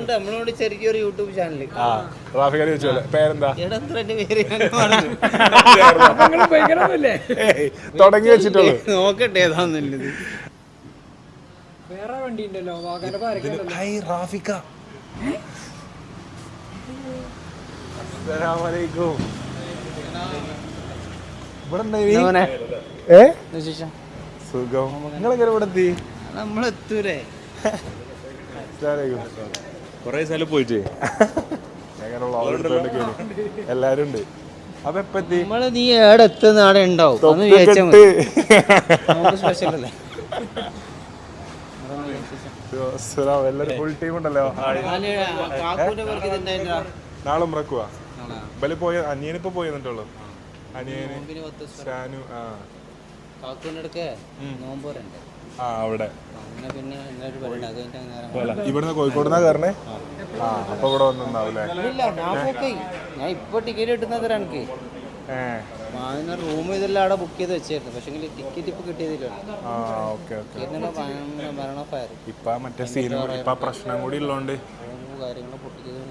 ഉണ്ട് നമ്മളോട് ചെറിയൊരു യൂട്യൂബ് ചാനൽ. റാഫിക്കാരി ചോദിച്ചോളെ പേരെന്താ? തുടങ്ങി വെച്ചിട്ടുള്ളൂ. നോക്കട്ടെ ഏതാന്നുള്ളത്. വേറെ വണ്ടി ഉണ്ടല്ലോ റാഫിക്ക. അസ്സലാമലൈക്കും. സുഖം. നിങ്ങളെങ്ങനെ ഇവിടെ എത്തി? നമ്മളെത്തൂരേ. കൊറേ സ്ഥലം പോയിട്ട് എല്ലാരും ഉണ്ട്. അപ്പൊ എപ്പ എത്തി? നീ ഏടെ എത്തുന്ന ആടെ ഉണ്ടാവും. സ്പെഷ്യൽ അല്ലേ? എല്ലാരും ഫുൾ ടീം ഉണ്ടല്ലോ. നാളെ ഉംറക്കുവാ. ബലി പോയ അനിയനിപ്പോ പോയി എന്നിട്ടുള്ളൂ. അനിയന് ഷാനു. അവിടെ ഇവിടുന്ന് കോഴിക്കോടുന്നാ കയറണേ. അപ്പൊ ഇവിടെ വന്നിട്ടുണ്ടാവൂലേ? ഞാൻ ഇപ്പൊ ടിക്കറ്റ് കിട്ടുന്നത് എനിക്ക് റൂം ഇതെല്ലാം അവിടെ ബുക്ക് ചെയ്ത് വെച്ചായിരുന്നു. പക്ഷെ ടിക്കറ്റ് ഇപ്പൊ കിട്ടിയതില്ല. ഇപ്പൊ മറ്റേ സീനും ഇപ്പൊ പ്രശ്നം കൂടി ഉള്ളോണ്ട് കാര്യങ്ങൾ പൊട്ടിച്ചത്.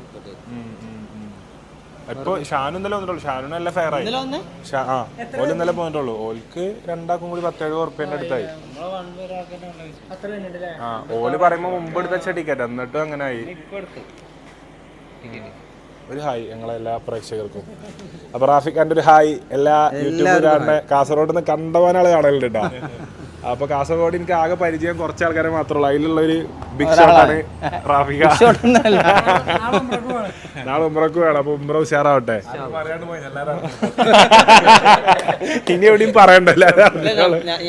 ഇപ്പൊ ഷാനു ഇന്നലെ വന്നിട്ടുള്ളൂ. ഷാനു നല്ല ഫെയർ ആയി. ഓല് ഇന്നലെ പോന്നിട്ടുള്ളൂ. ഓൽക്ക് രണ്ടാക്കും കൂടി 17,000 ഉറുപ്പ്യന്റെ അടുത്തായി. ഓല് പറയുമ്പോ മുമ്പ് എടുത്ത ടിക്കറ്റ് എന്നിട്ടും അങ്ങനെ ആയി. ഒരു ഹായ് ഞങ്ങളെ എല്ലാ പ്രേക്ഷകർക്കും. അപ്പൊ റാഫിഖാന്റെ ഒരു ഹായ് എല്ലാ യൂട്യൂബുകാരുടെ കാസർഗോഡ് നിന്ന് കണ്ടവാനാള് കാണലുണ്ട് കേട്ടോ. അപ്പൊ കാസർഗോഡ് എനിക്ക് ആകെ പരിചയം കുറച്ച് ആൾക്കാരെ മാത്രമേ ഉള്ളൂ. അതിലുള്ള ഒരു ബിഗ് ഷോട്ടാണ് റാഫിക. നാളെ ഉംറക്ക് വേണം. അപ്പൊ ഉംറ ഉഷാറാവട്ടെ. ഇനി എവിടെയും പറയണ്ടല്ലോ.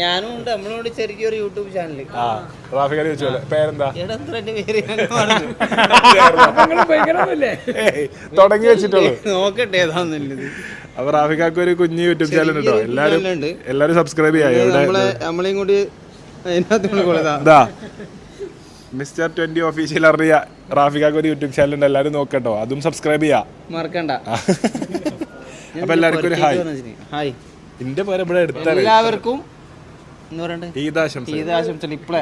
ഞാനും ഉണ്ട് നമ്മളോട് ചെറിയൊരു യൂട്യൂബ് ചാനൽ. റാഫിക്കാരി ചോദിച്ചോളെ പേരെന്താ? തുടങ്ങി വെച്ചിട്ടുള്ളൂ. നോക്കട്ടെ ഏതാന്നുള്ളത്. അപ്പൊ റാഫിക്കാക്ക് ഒരു കുഞ്ഞു യൂട്യൂബ് ചാനൽ ഉണ്ടോ? എല്ലാരും സബ്സ്ക്രൈബ് ചെയ്യാം. നമ്മളെയും കൂടി മിസ്റ്റർ 20 ഒഫീഷ്യൽ അറിയ റാഫിക്കാക്ക് ഒരു യൂട്യൂബ് ചാനൽ ഉണ്ട്. എല്ലാരും നോക്കട്ടോ. അതും സബ്സ്ക്രൈബ് ചെയ്യാം മറക്കണ്ട. അപ്പൊ എല്ലാവർക്കും ഒരു ഹായ്. എന്റെ പേര് ഇവിടെ എടുത്താണ്. എല്ലാവർക്കും ഈദാശംസ. ഇപ്പളെ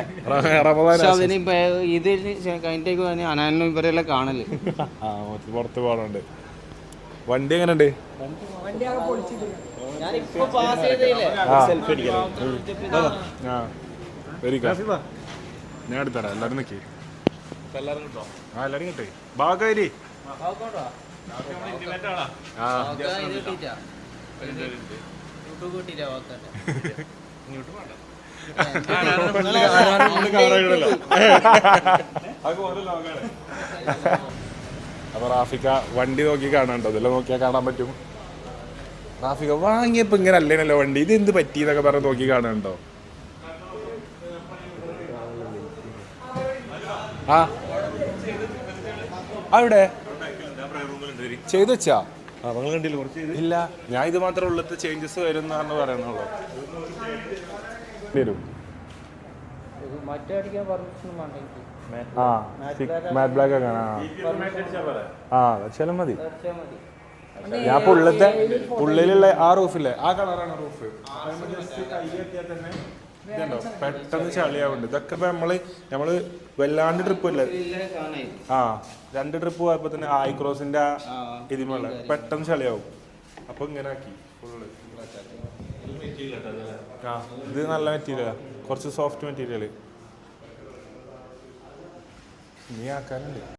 ഇത് കഴിഞ്ഞിട്ടേക്ക് അനാനും ഇവരെല്ലാം കാണല്. പുറത്ത് പോകണുണ്ട്. വണ്ടി എങ്ങനെയുണ്ട്? ഞാൻ എടുത്തരാം. എല്ലാരും നിൽക്കി. എല്ലാരും കിട്ടേ ഭാഗാരി. അപ്പൊ റാഫിക്ക വണ്ടി നോക്കി കാണാണ്ടോ? ഇതെല്ലാം നോക്കിയാൽ കാണാൻ പറ്റും. റാഫിക്ക വാങ്ങിയപ്പോ ഇങ്ങനെ അല്ലേനല്ലോ വണ്ടി. ഇത് എന്ത് പറ്റിയെന്നൊക്കെ പറഞ്ഞ് നോക്കി കാണാനുണ്ടോ? അവിടെ ചെയ്തു വെച്ചാ? ഇല്ല, ഞാൻ ഇത് മാത്രമേ ഉള്ളത്തെ ചേഞ്ചസ് വരും എന്നാണ് പറയുന്നുള്ളൂ. വരും. മാറ്റ് ബ്ലാക്ക് ഒക്കെ വെച്ചാലും മതി. ഞാൻ ഉള്ളിലുള്ള ആ റൂഫില്ലേ, ആ കളറാണ് റൂഫ്. ഇതുണ്ടോ പെട്ടെന്ന് ചളിയാവുന്നുണ്ട്. ഇതൊക്കെ ഇപ്പൊ നമ്മള് വല്ലാണ്ട് ട്രിപ്പ് ഇല്ല. 2 ട്രിപ്പ് പോയപ്പോ തന്നെ ആയിക്രോസിന്റെ ഇതിമുള്ള പെട്ടെന്ന് ചളിയാവും. അപ്പൊ ഇങ്ങനെ ആക്കി ഫുള്ള്. ഇത് നല്ല മെറ്റീരിയലാ, കുറച്ച് സോഫ്റ്റ് മെറ്റീരിയല്. ഇനി ആക്കാനുണ്ട്.